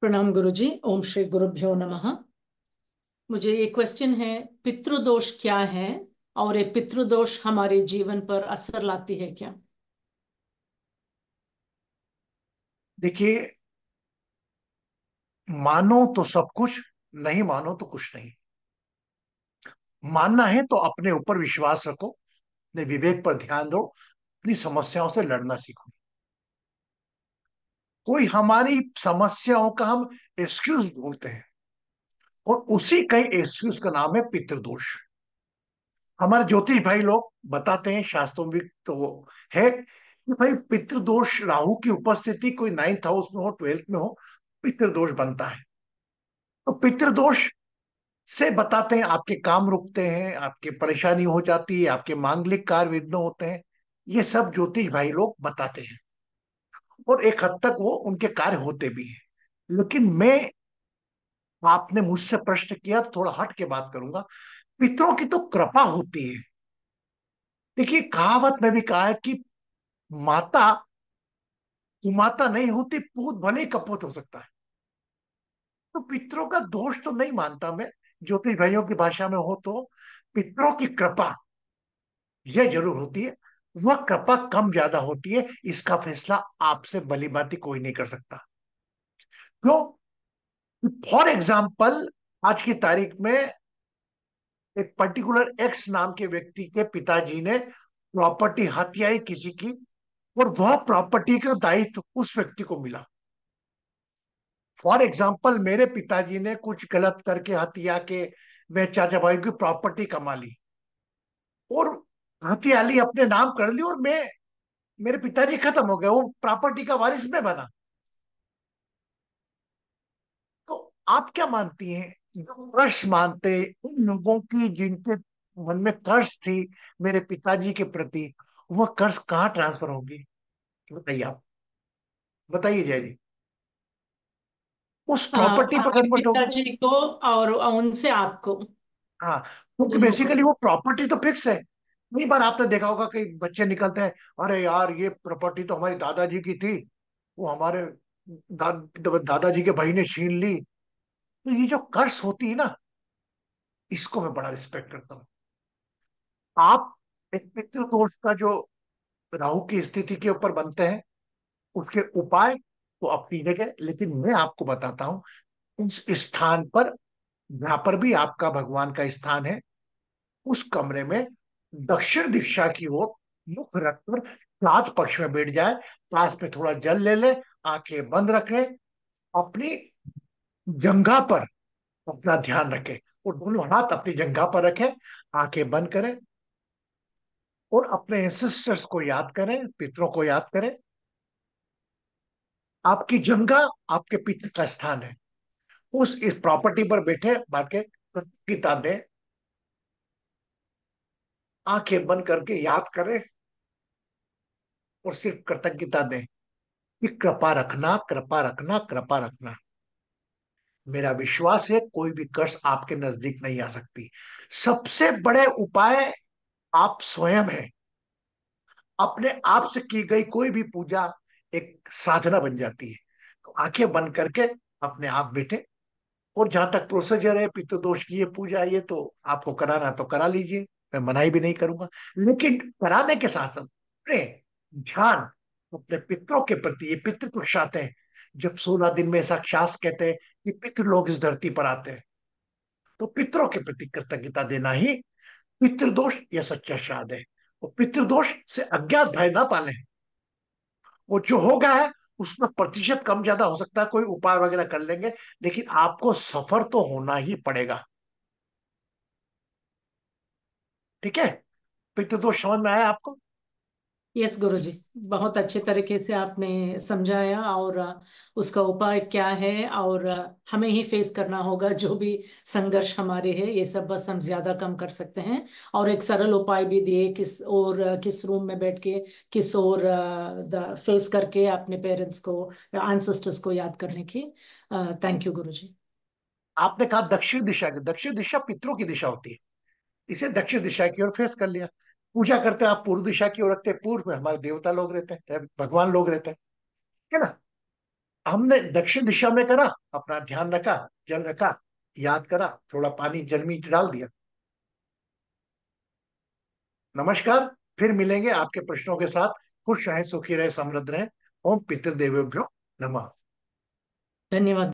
प्रणाम गुरुजी। ओम श्री गुरुभ्यो नमः। मुझे ये क्वेश्चन है, पितृदोष क्या है और ये पितृदोष हमारे जीवन पर असर लाती है क्या? देखिए, मानो तो सब कुछ, नहीं मानो तो कुछ नहीं। मानना है तो अपने ऊपर विश्वास रखो, अपने विवेक पर ध्यान दो, अपनी समस्याओं से लड़ना सीखो। कोई हमारी समस्याओं का हम एक्सक्यूज ढूंढते हैं, और उसी कई एक्सक्यूज का नाम है पितृदोष। हमारे ज्योतिष भाई लोग बताते हैं, शास्त्रों में भी तो वो है कि भाई पितृदोष, राहु की उपस्थिति कोई 9th हाउस में हो, 12th में हो, पितृदोष बनता है। तो पितृदोष से बताते हैं आपके काम रुकते हैं, आपके परेशानी हो जाती है, आपके मांगलिक कार्य विघ्न होते हैं। ये सब ज्योतिष भाई लोग बताते हैं, और एक हद तक वो उनके कार्य होते भी हैं। लेकिन मैं, आपने मुझसे प्रश्न किया तो थोड़ा हट के बात करूंगा। पितरों की तो कृपा होती है। देखिए, कहावत में भी कहा है कि माता कुमाता नहीं होती, पूत भले ही कपूत हो सकता है। तो पितरों का दोष तो नहीं मानता मैं, ज्योतिष भाइयों की भाषा में हो तो पितरों की कृपा यह जरूर होती है। वह कृपा कम ज्यादा होती है, इसका फैसला आपसे भली भांति कोई नहीं कर सकता। क्यों? फॉर एग्जाम्पल, आज की तारीख में एक पर्टिकुलर एक्स नाम के व्यक्ति के पिताजी ने प्रॉपर्टी हत्याई किसी की, और वह प्रॉपर्टी का दायित्व उस व्यक्ति को मिला। फॉर एग्जाम्पल, मेरे पिताजी ने कुछ गलत करके हत्या के मेरे चाचा भाई की प्रॉपर्टी कमा ली, और हत्या ली, अपने नाम कर ली, और मैं, मेरे पिताजी खत्म हो गए, वो प्रॉपर्टी का वारिस मैं बना। तो आप क्या मानती हैं, जो कर्ज मानते, उन लोगों की जिनके मन में कर्ज थी मेरे पिताजी के प्रति, वह कर्ज कहाँ ट्रांसफर होगी? बताइए आप, बताइए जय जी। उस प्रॉपर्टी पर आपके कन्वर्ट होगी। पिताजी को और उनसे आपको, हाँ, क्योंकि दोनों को। बेसिकली वो प्रॉपर्टी तो फिक्स है। कई बार आपने देखा होगा कि बच्चे निकलते हैं, अरे यार ये प्रॉपर्टी तो हमारी दादाजी की थी, वो हमारे दादाजी के भाई ने छीन ली। तो ये जो कर्ज होती है ना, इसको मैं बड़ा रिस्पेक्ट करता हूँ। आप, एक पितृ दोष का जो राहु की स्थिति के ऊपर बनते हैं, उसके उपाय तो अपनी जगह, लेकिन मैं आपको बताता हूं, उस स्थान पर जहां पर भी आपका भगवान का स्थान है, उस कमरे में दक्षिण दिशा की ओर मुख रखकर रात पक्ष में बैठ जाए, पास में थोड़ा जल ले ले, आंखें बंद रखें, अपनी जंघा पर अपना ध्यान रखें, और दोनों हाथ अपनी जंघा पर रखें, आंखें बंद करें, और अपने एंसेस्टर्स को याद करें, पितरों को याद करें। आपकी जंगा आपके पितृ का स्थान है। उस इस प्रॉपर्टी पर बैठे बाके कृतज्ञता दें, आंखें बंद करके याद करें, और सिर्फ कृतज्ञता दें कि कृपा रखना, कृपा रखना, कृपा रखना। मेरा विश्वास है कोई भी कर्ज आपके नजदीक नहीं आ सकती। सबसे बड़े उपाय आप स्वयं हैं। अपने आप से की गई कोई भी पूजा एक साधना बन जाती है। तो आंखें बंद करके अपने आप बैठे, और जहां तक प्रोसीजर है पितृदोष की ये पूजा, ये तो आपको कराना तो करा लीजिए, मैं मनाही भी नहीं करूंगा। लेकिन कराने के साथ साथ अपने ध्यान अपने पितरों के प्रति, ये पितृ पक्ष आते हैं जब 16 दिन में साक्षात कहते हैं कि पितृ लोग इस धरती पर आते हैं, तो पितरों के प्रति कृतज्ञता देना ही पितृदोष या सच्चा श्राद्ध है। और पितृदोष से अज्ञात भय ना पालें। वो जो होगा है, उसमें प्रतिशत कम ज्यादा हो सकता है, कोई उपाय वगैरह कर लेंगे, लेकिन आपको सफर तो होना ही पड़ेगा। ठीक है? पितृदोष समझ में आया आपको? यस गुरुजी, बहुत अच्छे तरीके से आपने समझाया। और उसका उपाय क्या है, और हमें ही फेस करना होगा जो भी संघर्ष हमारे हैं, ये सब बस हम ज्यादा कम कर सकते हैं। और एक सरल उपाय भी दिए, किस और किस रूम में बैठ के, किस और फेस करके अपने पेरेंट्स को, एंसेस्टर्स को याद करने की। थैंक यू गुरुजी। आपने कहा दक्षिण दिशा की, दक्षिण दिशा पितरों की दिशा होती है, इसे दक्षिण दिशा की ओर फेस कर लिया। पूजा करते हैं आप पूर्व दिशा की ओर रखते हैं, पूर्व में हमारे देवता लोग रहते हैं, भगवान लोग रहते हैं, है ना? हमने दक्षिण दिशा में करा, अपना ध्यान रखा, जल रखा, याद करा, थोड़ा पानी जल में डाल दिया। नमस्कार, फिर मिलेंगे आपके प्रश्नों के साथ। खुश रहें, सुखी रहें, समृद्ध रहें। ओम पितृदेवेभ्यो नमः। धन्यवाद।